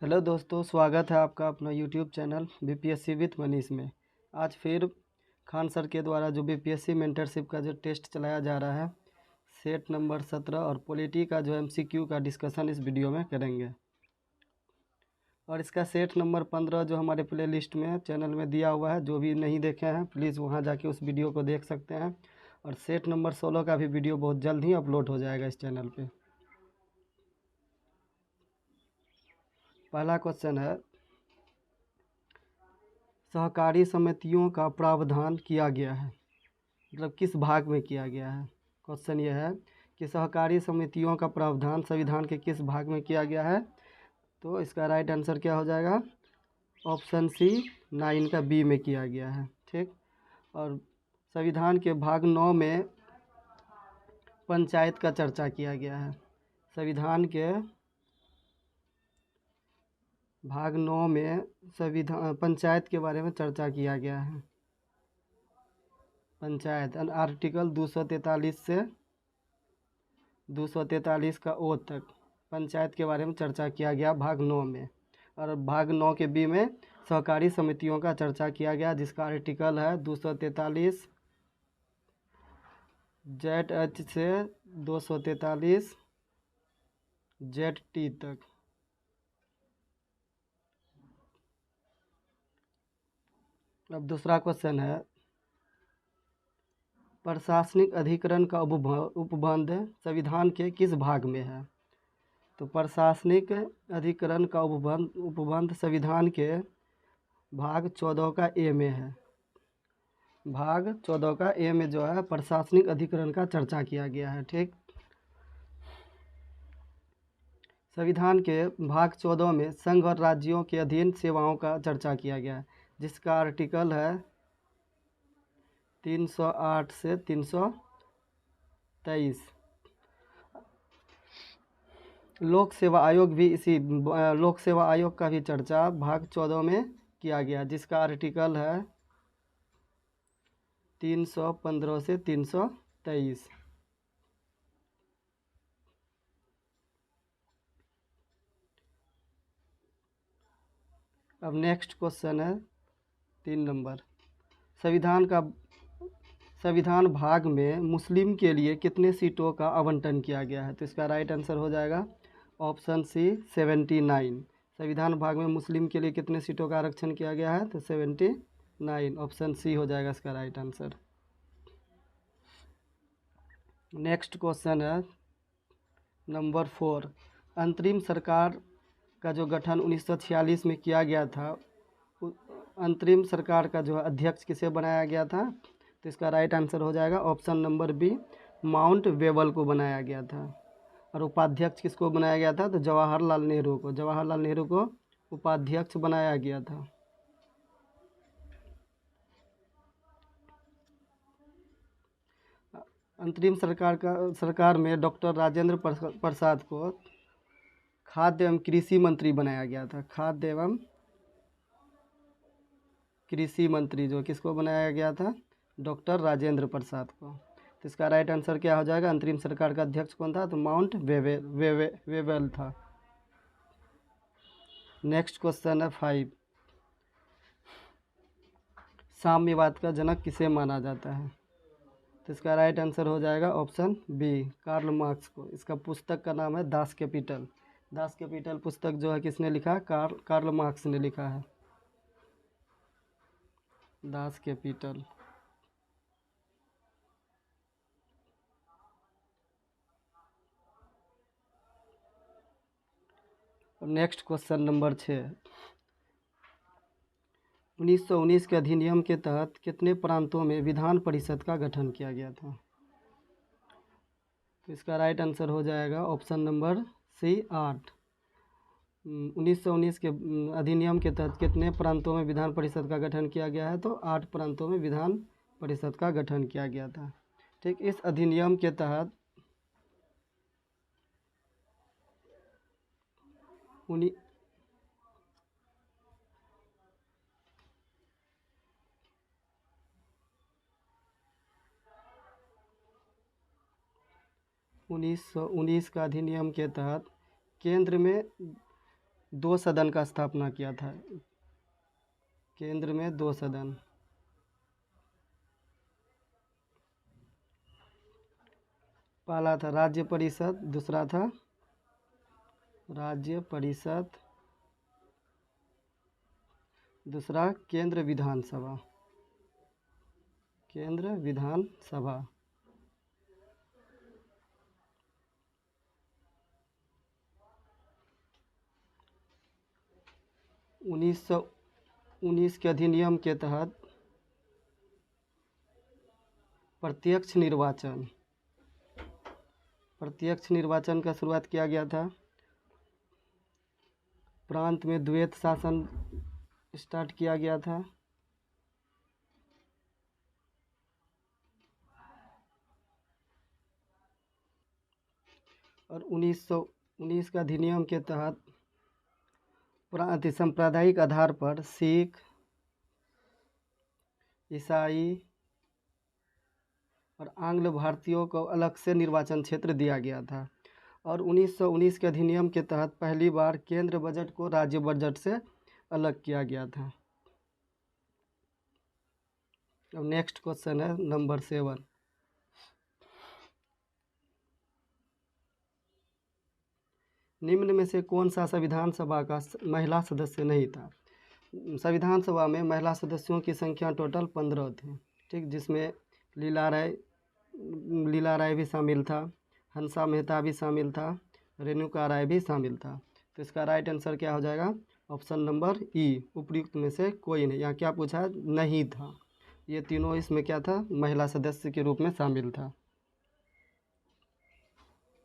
Hello दोस्तों, स्वागत है आपका अपना YouTube channel BPSC with Manish में। आज फिर खान सर के द्वारा जो बीपीएससी मेंटरशिप का जो टेस्ट चलाया जा रहा है, सेट नंबर 17 और पॉलिटी का जो एमसीक्यू का डिस्कशन इस वीडियो में करेंगे। और इसका सेट नंबर 15 जो हमारे प्ले लिस्ट में चैनल में दिया हुआ है, जो भी नहीं देखे हैं प्लीज़ वहाँ जाके उस वीडियो को देख सकते हैं। और सेट नंबर 16 का भी वीडियो बहुत जल्द ही अपलोड हो जाएगा इस चैनल पर। पहला क्वेश्चन है, सहकारी समितियों का प्रावधान किया गया है, मतलब किस भाग में किया गया है। क्वेश्चन यह है कि सहकारी समितियों का प्रावधान संविधान के किस भाग में किया गया है। तो इसका राइट आंसर क्या हो जाएगा, ऑप्शन सी 9 का बी में किया गया है। ठीक। और संविधान के भाग 9 में पंचायत का चर्चा किया गया है। संविधान के भाग 9 में संविधान पंचायत के बारे में चर्चा किया गया है। पंचायत आर्टिकल 243 से 243 का ओ तक पंचायत के बारे में चर्चा किया गया भाग 9 में। और भाग 9 के बी में सहकारी समितियों का चर्चा किया गया, जिसका आर्टिकल है 243 जेड एच से 243 जेड टी तक। अब दूसरा क्वेश्चन है, प्रशासनिक अधिकरण का उपबंध संविधान के किस भाग में है। तो प्रशासनिक अधिकरण का उपबंध संविधान के भाग 14 का ए में है। भाग 14 का ए में जो है प्रशासनिक अधिकरण का चर्चा किया गया है। ठीक। संविधान के भाग 14 में संघ और राज्यों के अधीन सेवाओं का चर्चा किया गया है, जिसका आर्टिकल है 308 से 323। लोक सेवा आयोग भी लोक सेवा आयोग का भी चर्चा भाग 14 में किया गया, जिसका आर्टिकल है 315 से 323। अब नेक्स्ट क्वेश्चन है 3 नंबर, संविधान भाग में मुस्लिम के लिए कितने सीटों का आवंटन किया गया है। तो इसका राइट आंसर हो जाएगा ऑप्शन सी 79। संविधान भाग में मुस्लिम के लिए कितने सीटों का आरक्षण किया गया है, तो 79 ऑप्शन सी हो जाएगा इसका राइट आंसर। नेक्स्ट क्वेश्चन है नंबर 4, अंतरिम सरकार का जो गठन 1946 में किया गया था, अंतरिम सरकार का जो अध्यक्ष किसे बनाया गया था। तो इसका राइट आंसर हो जाएगा ऑप्शन नंबर बी, माउंट वेबल को बनाया गया था। और उपाध्यक्ष किसको बनाया गया था, तो जवाहरलाल नेहरू को उपाध्यक्ष बनाया गया था। अंतरिम सरकार में डॉक्टर राजेंद्र प्रसाद को खाद्य एवं कृषि मंत्री बनाया गया था। खाद्य एवं कृषि मंत्री जो किसको बनाया गया था, डॉक्टर राजेंद्र प्रसाद को। तो इसका राइट आंसर क्या हो जाएगा, अंतरिम सरकार का अध्यक्ष कौन था, तो माउंट वेबल था। नेक्स्ट क्वेश्चन है 5, साम्यवाद का जनक किसे माना जाता है। तो इसका राइट आंसर हो जाएगा ऑप्शन बी, कार्ल मार्क्स को। इसका पुस्तक का नाम है दास कैपिटल। दास कैपिटल पुस्तक जो है किसने लिखा है, कार्ल मार्क्स ने लिखा है Das Kapital. Next question number 6, 1919 के अधिनियम के तहत कितने प्रांतों में विधान परिषद का गठन किया गया था। तो इसका राइट आंसर हो जाएगा ऑप्शन नंबर सी 8। 1919 के अधिनियम के तहत कितने प्रांतों में विधान परिषद का गठन किया गया है, तो 8 प्रांतों में विधान परिषद का गठन किया गया था। ठीक। इस अधिनियम के तहत 1919 का अधिनियम के तहत केंद्र में 2 सदन का स्थापना किया था। केंद्र में 2 सदन। पहला था राज्य परिषद, दूसरा था राज्य परिषद, दूसरा केंद्र विधानसभा। केंद्र विधानसभा। उन्नीस सौ 19 के अधिनियम के तहत प्रत्यक्ष निर्वाचन का शुरुआत किया गया था। प्रांत में द्वैत शासन स्टार्ट किया गया था। और 1919 का अधिनियम के तहत सांप्रदायिक आधार पर सिख, ईसाई और आंग्ल भारतीयों को अलग से निर्वाचन क्षेत्र दिया गया था। और 1919 के अधिनियम के तहत पहली बार केंद्र बजट को राज्य बजट से अलग किया गया था। अब नेक्स्ट क्वेश्चन है नंबर 7। निम्न में से कौन सा संविधान सभा का महिला सदस्य नहीं था? संविधान सभा में महिला सदस्यों की संख्या टोटल 15 थी, ठीक, जिसमें लीला राय भी शामिल था, हंसा मेहता भी शामिल था, रेणुका राय भी शामिल था। तो इसका राइट आंसर क्या हो जाएगा? ऑप्शन नंबर ई, उपर्युक्त में से कोई नहीं। यहाँ क्या पूछा है? नहीं था। ये तीनों इसमें क्या था? महिला सदस्य के रूप में शामिल था।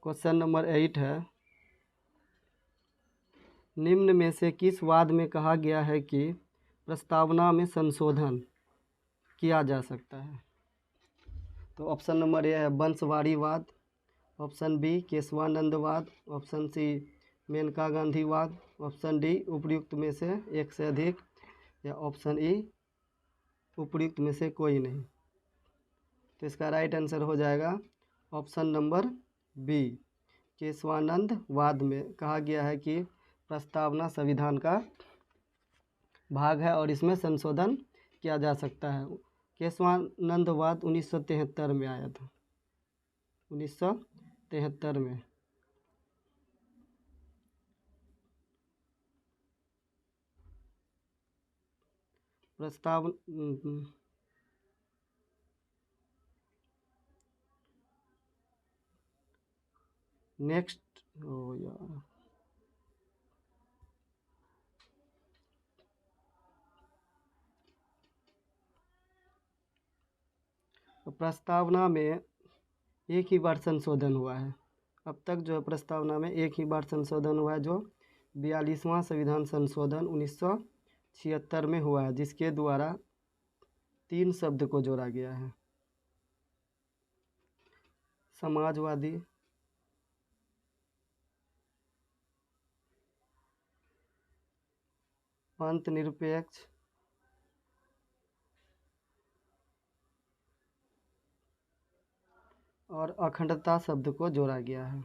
क्वेश्चन नंबर 8 है, निम्न में से किस वाद में कहा गया है कि प्रस्तावना में संशोधन किया जा सकता है? तो ऑप्शन नंबर ए है वंशवाड़ीवाद, ऑप्शन बी केशवानंदवाद, ऑप्शन सी मेनका गांधीवाद, ऑप्शन डी उपर्युक्त में से एक से अधिक, या ऑप्शन ई उपर्युक्त में से कोई नहीं। तो इसका राइट आंसर हो जाएगा ऑप्शन नंबर बी, केशवानंदवाद में कहा गया है कि प्रस्तावना संविधान का भाग है और इसमें संशोधन किया जा सकता है। केशवानंदवाद 1973 में आया था, 1973 में। प्रस्ताव नेक्स्ट ओ यार, तो प्रस्तावना में एक ही बार संशोधन हुआ है। अब तक जो है प्रस्तावना में एक ही बार संशोधन हुआ है, जो 42वां संविधान संशोधन 1976 में हुआ है, जिसके द्वारा 3 शब्द को जोड़ा गया है: समाजवादी, पंथ निरपेक्ष और अखंडता शब्द को जोड़ा गया है।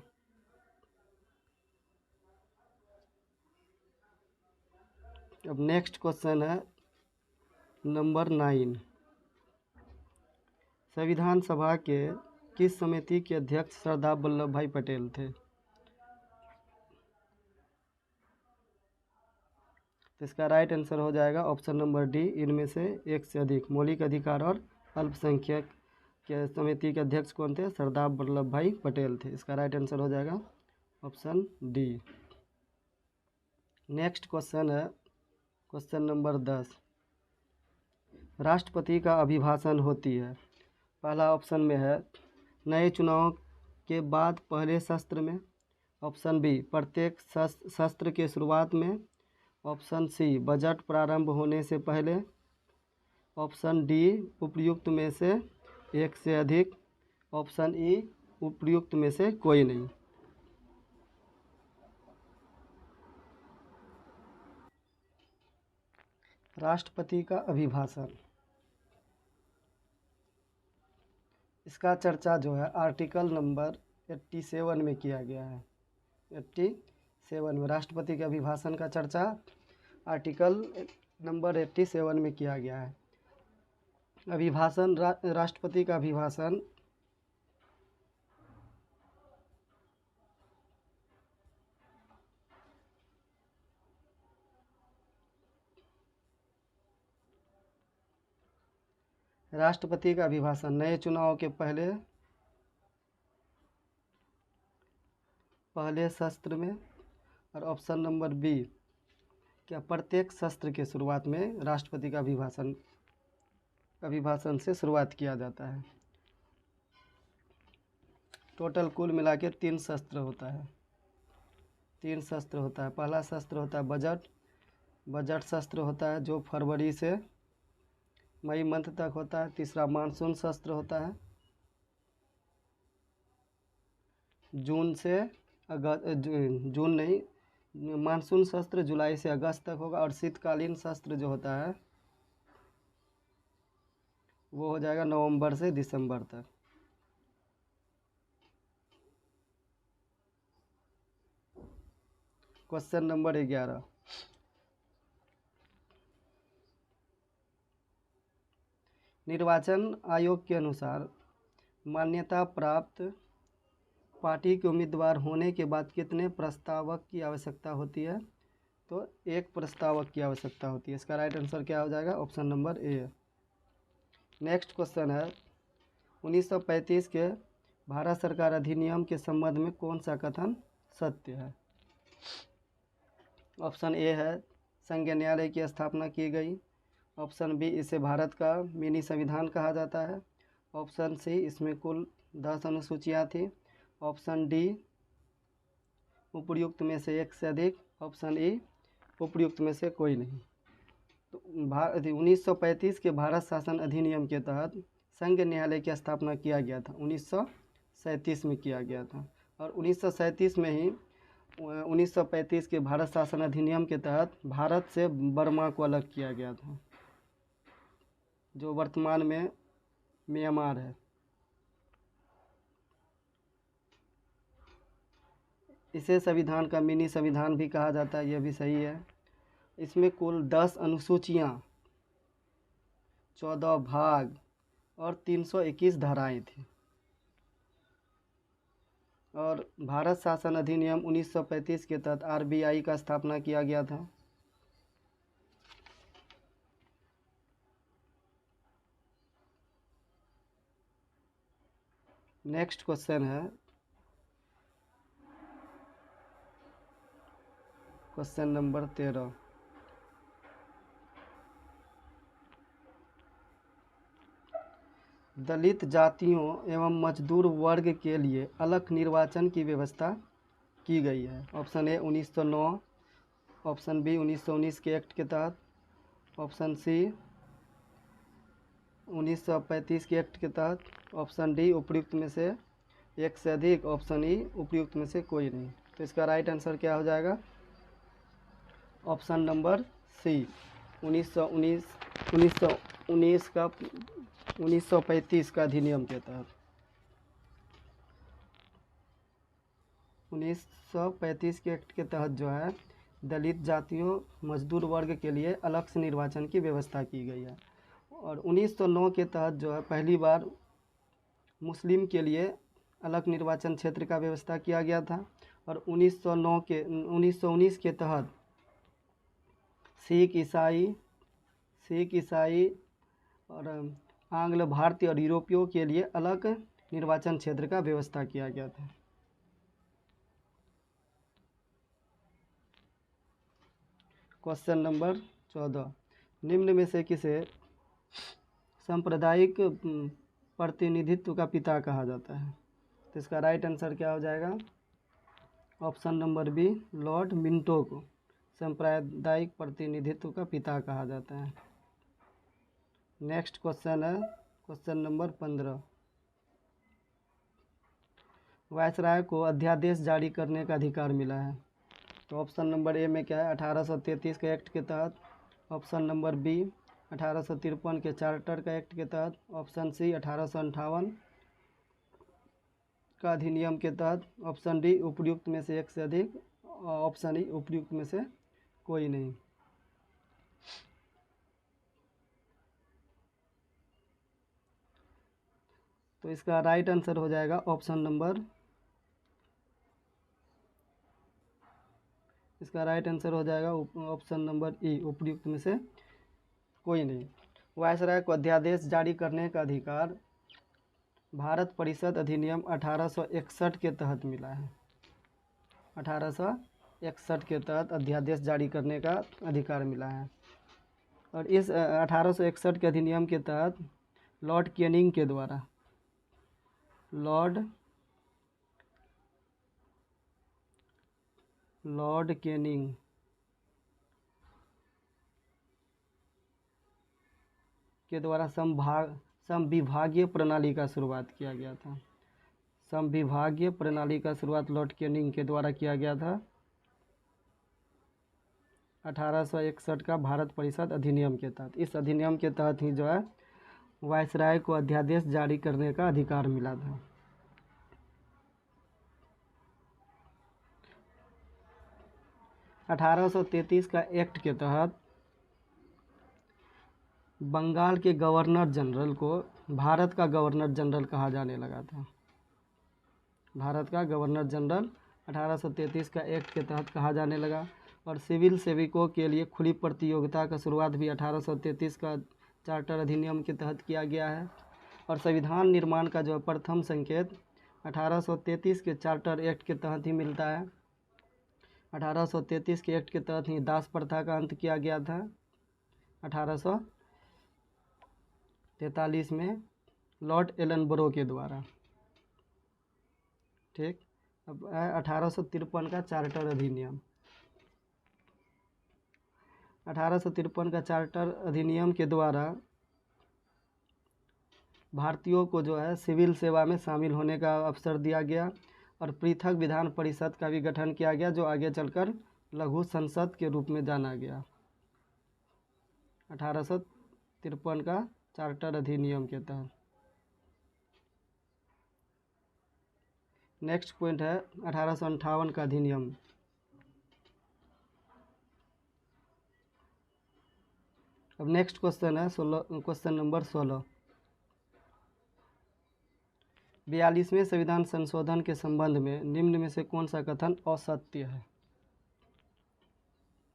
अब नेक्स्ट क्वेश्चन है नंबर 9। संविधान सभा के किस समिति के अध्यक्ष सरदार वल्लभ भाई पटेल थे? तो इसका राइट आंसर हो जाएगा ऑप्शन नंबर डी, इनमें से एक से अधिक। मौलिक अधिकार और अल्पसंख्यक के समिति के अध्यक्ष कौन थे? सरदार वल्लभ भाई पटेल थे। इसका राइट आंसर हो जाएगा ऑप्शन डी। नेक्स्ट क्वेश्चन है क्वेश्चन नंबर 10। राष्ट्रपति का अभिभाषण होती है, पहला ऑप्शन में है नए चुनाव के बाद पहले सत्र में, ऑप्शन बी प्रत्येक सत्र के शुरुआत में, ऑप्शन सी बजट प्रारंभ होने से पहले, ऑप्शन डी उपर्युक्त में से एक से अधिक, ऑप्शन ई उपर्युक्त में से कोई नहीं। राष्ट्रपति का अभिभाषण, इसका चर्चा जो है आर्टिकल नंबर 87 में किया गया है, 7 में राष्ट्रपति के अभिभाषण का चर्चा आर्टिकल नंबर 87 में किया गया है। अभिभाषण राष्ट्रपति का अभिभाषण नए चुनाव के पहले सत्र में। और ऑप्शन नंबर बी, क्या प्रत्येक सत्र के शुरुआत में राष्ट्रपति का अभिभाषण से शुरुआत किया जाता है। टोटल कुल मिला के 3 सत्र होता है। पहला सत्र होता है बजट सत्र होता है जो फरवरी से मई मंथ तक होता है। तीसरा मानसून सत्र होता है मानसून सत्र जुलाई से अगस्त तक होगा। और शीतकालीन सत्र जो होता है वो हो जाएगा नवंबर से दिसंबर तक। क्वेश्चन नंबर 11, निर्वाचन आयोग के अनुसार मान्यता प्राप्त पार्टी के उम्मीदवार होने के बाद कितने प्रस्तावक की आवश्यकता होती है? तो 1 प्रस्तावक की आवश्यकता होती है। इसका राइट आंसर क्या हो जाएगा? ऑप्शन नंबर ए। नेक्स्ट क्वेश्चन है 1935 के भारत सरकार अधिनियम के संबंध में कौन सा कथन सत्य है? ऑप्शन ए है संघीय न्यायालय की स्थापना की गई। ऑप्शन बी, इसे भारत का मिनी संविधान कहा जाता है। ऑप्शन सी, इसमें कुल 10 अनुसूचियाँ थी। ऑप्शन डी, उपर्युक्त में से एक से अधिक। ऑप्शन ई, उपर्युक्त में से कोई नहीं। तो 1935 के भारत शासन अधिनियम के तहत संघ न्यायालय की स्थापना किया गया था। 1937 में किया गया था। और 1937 में ही 1935 के भारत शासन अधिनियम के तहत भारत से बर्मा को अलग किया गया था, जो वर्तमान में म्यांमार है। इसे संविधान का मिनी संविधान भी कहा जाता है, यह भी सही है। इसमें कुल 10 अनुसूचियाँ, 14 भाग और 321 धाराएं थी। और भारत शासन अधिनियम 1935 के तहत आरबीआई का स्थापना किया गया था। नेक्स्ट क्वेश्चन है क्वेश्चन नंबर 13। दलित जातियों एवं मजदूर वर्ग के लिए अलग निर्वाचन की व्यवस्था की गई है। ऑप्शन ए 1909, ऑप्शन बी 1919 के एक्ट के तहत, ऑप्शन सी 1935 के एक्ट के तहत, ऑप्शन डी उपर्युक्त में से एक से अधिक, ऑप्शन ई उपर्युक्त में से कोई नहीं। तो इसका राइट आंसर क्या हो जाएगा? ऑप्शन नंबर सी 1935 का अधिनियम के तहत 1935 के एक्ट के तहत जो है दलित जातियों मजदूर वर्ग के लिए अलग से निर्वाचन की व्यवस्था की गई है। और 1909 के तहत जो है पहली बार मुस्लिम के लिए अलग निर्वाचन क्षेत्र का व्यवस्था किया गया था। और 1919 के तहत सिख ईसाई और आंग्ल भारतीय और यूरोपियों के लिए अलग निर्वाचन क्षेत्र का व्यवस्था किया गया था। क्वेश्चन नंबर 14, निम्न में से किसे सांप्रदायिक प्रतिनिधित्व का पिता कहा जाता है? तो इसका राइट आंसर क्या हो जाएगा? Option number B, Lord Minto को सांप्रदायिक प्रतिनिधित्व का पिता कहा जाता है। नेक्स्ट क्वेश्चन है क्वेश्चन नंबर 15, वायसराय को अध्यादेश जारी करने का अधिकार मिला है। तो ऑप्शन नंबर ए में क्या है? 1833 के एक्ट के तहत। ऑप्शन नंबर बी 1853 के चार्टर का एक्ट के तहत। ऑप्शन सी 1858 का अधिनियम के तहत। ऑप्शन डी उपर्युक्त में से एक से अधिक। ऑप्शन ई उपयुक्त में से कोई नहीं। तो इसका राइट आंसर हो जाएगा ऑप्शन नंबर, इसका राइट आंसर हो जाएगा ऑप्शन नंबर ई, उपयुक्त में से कोई नहीं। वायसराय को अध्यादेश जारी करने का अधिकार भारत परिषद अधिनियम 1861 के तहत मिला है। 1861 के तहत अध्यादेश जारी करने का अधिकार मिला है। और इस 1861 के अधिनियम के तहत लॉर्ड कैनिंग के द्वारा, लॉर्ड कैनिंग के द्वारा समविभागीय प्रणाली का शुरुआत किया गया था। समविभागीय प्रणाली का शुरुआत लॉर्ड कैनिंग के द्वारा किया गया था 1861 का भारत परिषद अधिनियम के तहत। इस अधिनियम के तहत ही जो है वायसराय को अध्यादेश जारी करने का अधिकार मिला था। अठारह सौ 33 का एक्ट के तहत बंगाल के गवर्नर जनरल को भारत का गवर्नर जनरल कहा जाने लगा था। भारत का गवर्नर जनरल 1833 का एक्ट के तहत कहा जाने लगा। और सिविल सेवकों के लिए खुली प्रतियोगिता का शुरुआत भी 1833 का चार्टर अधिनियम के तहत किया गया है। और संविधान निर्माण का जो प्रथम संकेत 1833 के चार्टर एक्ट के तहत ही मिलता है। 1833 के एक्ट के तहत ही दास प्रथा का अंत किया गया था 1843 में लॉर्ड एलनबरो के द्वारा। ठीक, अब 1853 का चार्टर अधिनियम। 1853 का चार्टर अधिनियम के द्वारा भारतीयों को जो है सिविल सेवा में शामिल होने का अवसर दिया गया। और पृथक विधान परिषद का भी गठन किया गया, जो आगे चलकर लघु संसद के रूप में जाना गया। 1853 का चार्टर अधिनियम के तहत। नेक्स्ट पॉइंट है 1858 का अधिनियम। अब नेक्स्ट क्वेश्चन है क्वेश्चन नंबर 16। 42वें संविधान संशोधन के संबंध में निम्न में से कौन सा कथन असत्य है?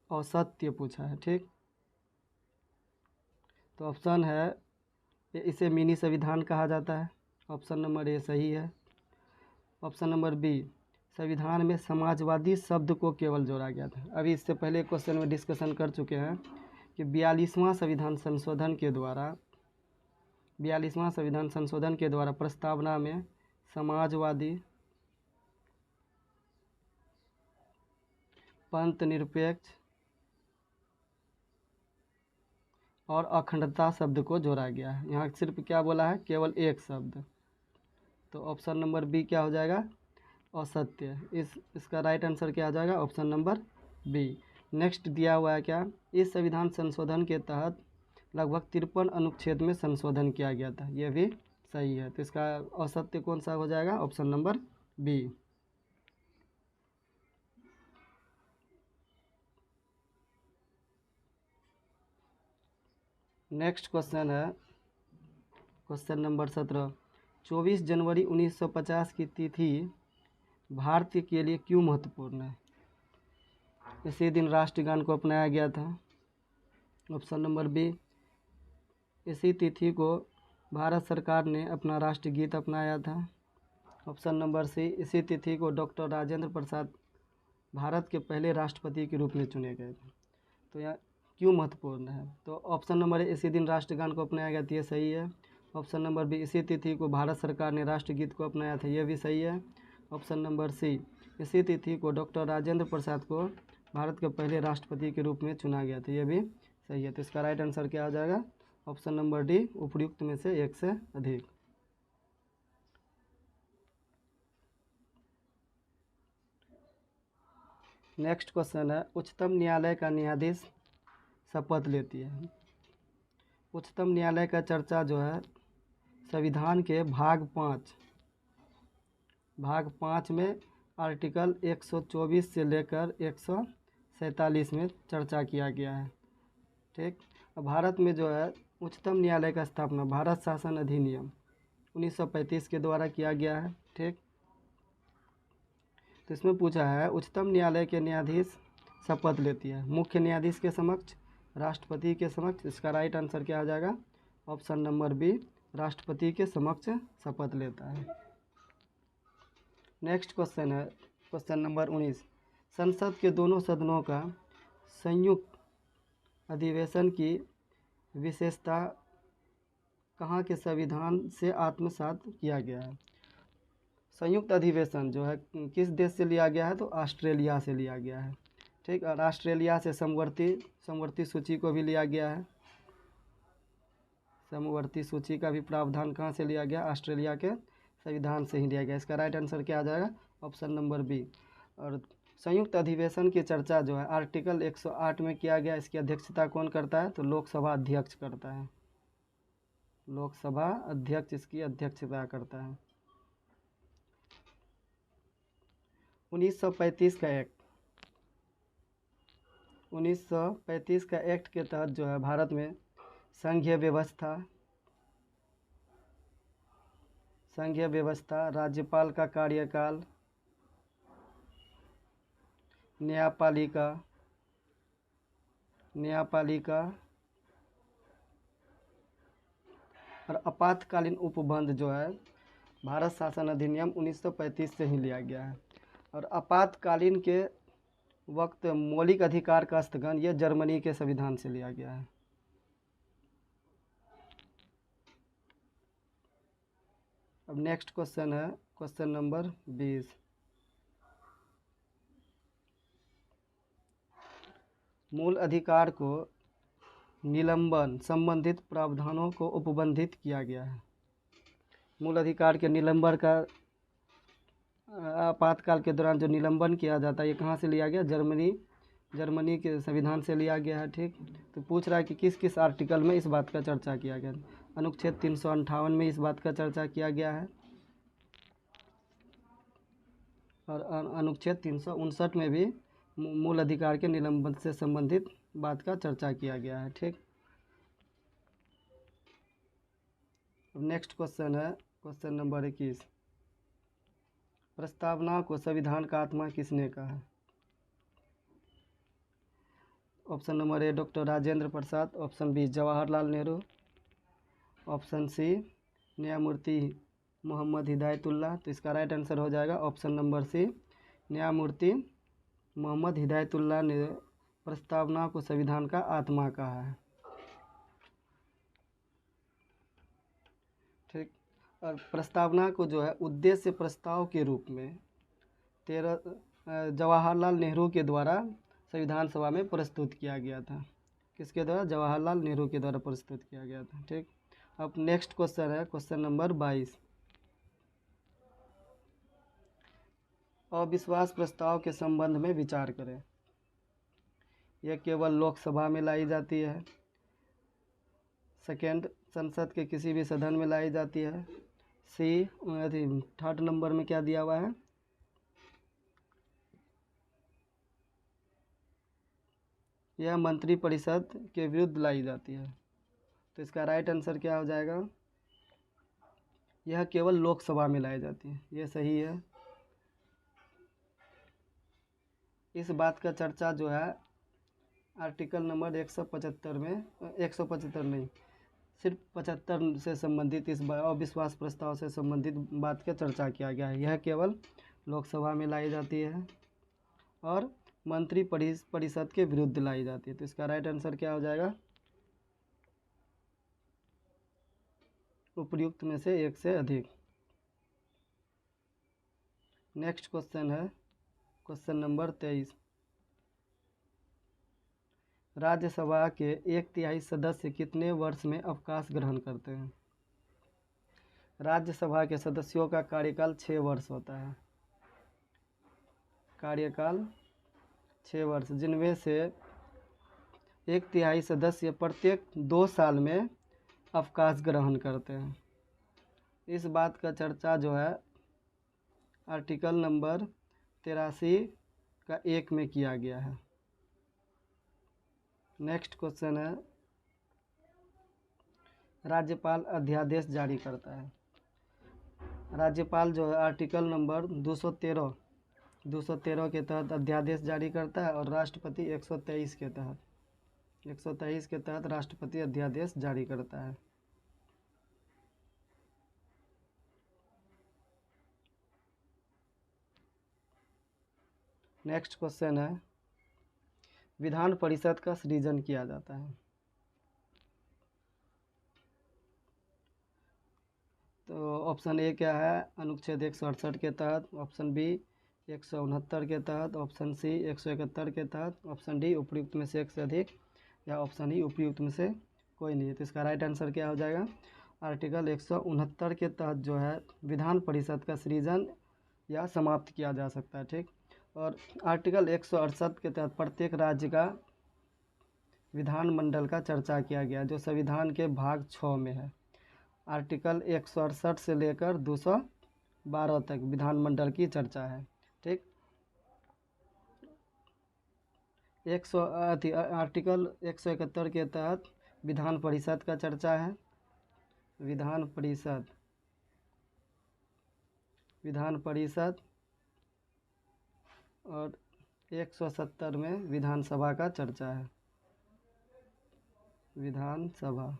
असत्य पूछा है। ठीक, तो ऑप्शन है इसे मिनी संविधान कहा जाता है। ऑप्शन नंबर ए सही है। ऑप्शन नंबर बी, संविधान में समाजवादी शब्द को केवल जोड़ा गया था। अभी इससे पहले क्वेश्चन में डिस्कशन कर चुके हैं कि 42वां संविधान संशोधन के द्वारा प्रस्तावना में समाजवादी, पंथ निरपेक्ष और अखंडता शब्द को जोड़ा गया है। यहाँ सिर्फ क्या बोला है? केवल एक शब्द। तो ऑप्शन नंबर बी क्या हो जाएगा? असत्य। इसका राइट आंसर क्या हो जाएगा? Option number B. नेक्स्ट दिया हुआ है क्या? इस संविधान संशोधन के तहत लगभग 53 अनुच्छेद में संशोधन किया गया था। यह भी सही है। तो इसका असत्य कौन सा हो जाएगा? Option number B. Next question है क्वेश्चन नंबर 17। 24 जनवरी 1950 की तिथि भारत के लिए क्यों महत्वपूर्ण है? इसी दिन राष्ट्रगान को अपनाया गया था। ऑप्शन नंबर बी, इसी तिथि को भारत सरकार ने अपना राष्ट्रगीत अपनाया था। ऑप्शन नंबर सी, इसी तिथि को डॉक्टर राजेंद्र प्रसाद भारत के पहले राष्ट्रपति के रूप में चुने गए थे। तो यह क्यों महत्वपूर्ण है? तो ऑप्शन नंबर ए, इसी दिन राष्ट्रगान को अपनाया गया था, ये सही है। ऑप्शन नंबर बी, इसी तिथि को भारत सरकार ने राष्ट्रगीत को अपनाया था, यह भी सही है। ऑप्शन नंबर सी, इसी तिथि को डॉक्टर राजेंद्र प्रसाद को भारत के पहले राष्ट्रपति के रूप में चुना गया था, यह भी सही है। तो इसका राइट आंसर क्या हो जाएगा? ऑप्शन नंबर डी, उपयुक्त में से एक से अधिक। नेक्स्ट क्वेश्चन है, उच्चतम न्यायालय का न्यायाधीश शपथ लेती है। उच्चतम न्यायालय का चर्चा जो है संविधान के भाग 5 में आर्टिकल 124 से लेकर 147 में चर्चा किया गया है। ठीक। अब भारत में जो है उच्चतम न्यायालय का स्थापना भारत शासन अधिनियम 1935 के द्वारा किया गया है। ठीक। तो इसमें पूछा है उच्चतम न्यायालय के न्यायाधीश शपथ लेती है मुख्य न्यायाधीश के समक्ष, राष्ट्रपति के समक्ष। इसका राइट आंसर क्या आ जाएगा? ऑप्शन नंबर बी, राष्ट्रपति के समक्ष शपथ लेता है। नेक्स्ट क्वेश्चन है क्वेश्चन नंबर 19। संसद के दोनों सदनों का संयुक्त अधिवेशन की विशेषता कहाँ के संविधान से आत्मसात किया गया है? संयुक्त अधिवेशन जो है किस देश से लिया गया है? तो ऑस्ट्रेलिया से लिया गया है। ठीक। और ऑस्ट्रेलिया से समवर्ती सूची को भी लिया गया है। समवर्ती सूची का भी प्रावधान कहाँ से लिया गया? ऑस्ट्रेलिया के संविधान से ही लिया गया। इसका राइट आंसर क्या आ जाएगा? Option number B. और संयुक्त अधिवेशन की चर्चा जो है आर्टिकल 108 में किया गया। इसकी अध्यक्षता कौन करता है? तो लोकसभा अध्यक्ष करता है। लोकसभा अध्यक्ष इसकी अध्यक्षता करता है। 1935 का एक्ट 1935 का एक्ट के तहत जो है भारत में संघीय व्यवस्था, राज्यपाल का कार्यकाल, न्यायपालिका और आपातकालीन उपबंध जो है भारत शासन अधिनियम 1935 से ही लिया गया है। और आपातकालीन के वक्त मौलिक अधिकार का स्थगन यह जर्मनी के संविधान से लिया गया है। अब नेक्स्ट क्वेश्चन है क्वेश्चन नंबर 20। मूल अधिकार को निलंबन संबंधित प्रावधानों को उपबंधित किया गया है। मूल अधिकार के निलंबन का आपातकाल के दौरान जो निलंबन किया जाता है ये कहाँ से लिया गया? जर्मनी के संविधान से लिया गया है। ठीक। तो पूछ रहा है कि किस किस आर्टिकल में इस बात का चर्चा किया गया? अनुच्छेद 358 में इस बात का चर्चा किया गया है और अनुच्छेद 359 में भी मूल अधिकार के निलंबन से संबंधित बात का चर्चा किया गया है। ठीक। अब नेक्स्ट क्वेश्चन है क्वेश्चन नंबर 21। प्रस्तावना को संविधान का आत्मा किसने कहा है? Option number A doctor Rajendra Prasad, option B Jawaharlal Nehru, option C न्यायमूर्ति मोहम्मद हिदायतुल्लाह। तो इसका राइट आंसर हो जाएगा ऑप्शन नंबर सी, न्यायमूर्ति मोहम्मद हिदायतुल्लाह ने प्रस्तावना को संविधान का आत्मा कहा है। ठीक। और प्रस्तावना को जो है उद्देश्य प्रस्ताव के रूप में जवाहरलाल नेहरू के द्वारा संविधान सभा में प्रस्तुत किया गया था। किसके द्वारा? जवाहरलाल नेहरू के द्वारा प्रस्तुत किया गया था। ठीक। अब नेक्स्ट क्वेश्चन है क्वेश्चन नंबर 22। अविश्वास प्रस्ताव के संबंध में विचार करें। यह केवल लोकसभा में लाई जाती है। सेकेंड, संसद के किसी भी सदन में लाई जाती है। सी, थर्ड नंबर में क्या दिया हुआ है? यह मंत्रिपरिषद के विरुद्ध लाई जाती है। तो इसका राइट आंसर क्या हो जाएगा? यह केवल लोकसभा में लाई जाती है। यह सही है। इस बात का चर्चा जो है आर्टिकल नंबर 175 में 175 नहीं, सिर्फ 75 से संबंधित इस अविश्वास प्रस्ताव से संबंधित बात का चर्चा किया गया है। यह केवल लोकसभा में लाई जाती है और मंत्री परिषद के विरुद्ध लाई जाती है। तो इसका राइट आंसर क्या हो जाएगा? उपर्युक्त में से एक से अधिक। नेक्स्ट क्वेश्चन है क्वेश्चन नंबर 23। राज्यसभा के 1/3 सदस्य कितने वर्ष में अवकाश ग्रहण करते हैं? राज्यसभा के सदस्यों का कार्यकाल 6 वर्ष होता है। कार्यकाल 6 वर्ष, जिनमें से 1/3 सदस्य प्रत्येक 2 साल में अवकाश ग्रहण करते हैं। इस बात का चर्चा जो है आर्टिकल नंबर 83 का 1 में किया गया है। नेक्स्ट क्वेश्चन है, राज्यपाल अध्यादेश जारी करता है। राज्यपाल जो है आर्टिकल नंबर 213 के तहत अध्यादेश जारी करता है और राष्ट्रपति 123 के तहत राष्ट्रपति अध्यादेश जारी करता है। नेक्स्ट क्वेश्चन है, विधान परिषद का सृजन किया जाता है। तो ऑप्शन ए क्या है, अनुच्छेद 168 के तहत, ऑप्शन बी 169 के तहत, ऑप्शन सी 171 के तहत, ऑप्शन डी उपयुक्त में से एक से अधिक, या ऑप्शन ई उपयुक्त में से कोई नहीं है। तो इसका राइट आंसर क्या हो जाएगा, आर्टिकल 169 के तहत जो है विधान परिषद का सृजन या समाप्त किया जा सकता है। ठीक, और आर्टिकल 168 के तहत प्रत्येक राज्य का विधानमंडल का चर्चा किया गया, जो संविधान के भाग 6 में है। आर्टिकल 168 से लेकर 212 तक विधानमंडल की चर्चा है। ठीक, आर्टिकल 171 के तहत विधान परिषद का चर्चा है। विधान परिषद और 170 में विधानसभा का चर्चा है। विधानसभा।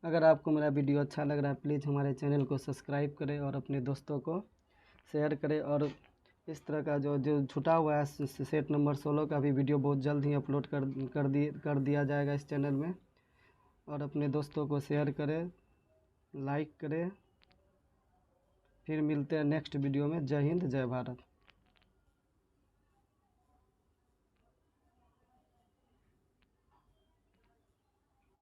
अगर आपको मेरा वीडियो अच्छा लग रहा है, प्लीज़ हमारे चैनल को सब्सक्राइब करें और अपने दोस्तों को शेयर करें। और इस तरह का जो छूटा हुआ है सेट नंबर 16 का भी वीडियो बहुत जल्द ही अपलोड कर दिया जाएगा इस चैनल में। और अपने दोस्तों को शेयर करें, लाइक करें। फिर मिलते हैं नेक्स्ट वीडियो में। जय हिंद, जय भारत।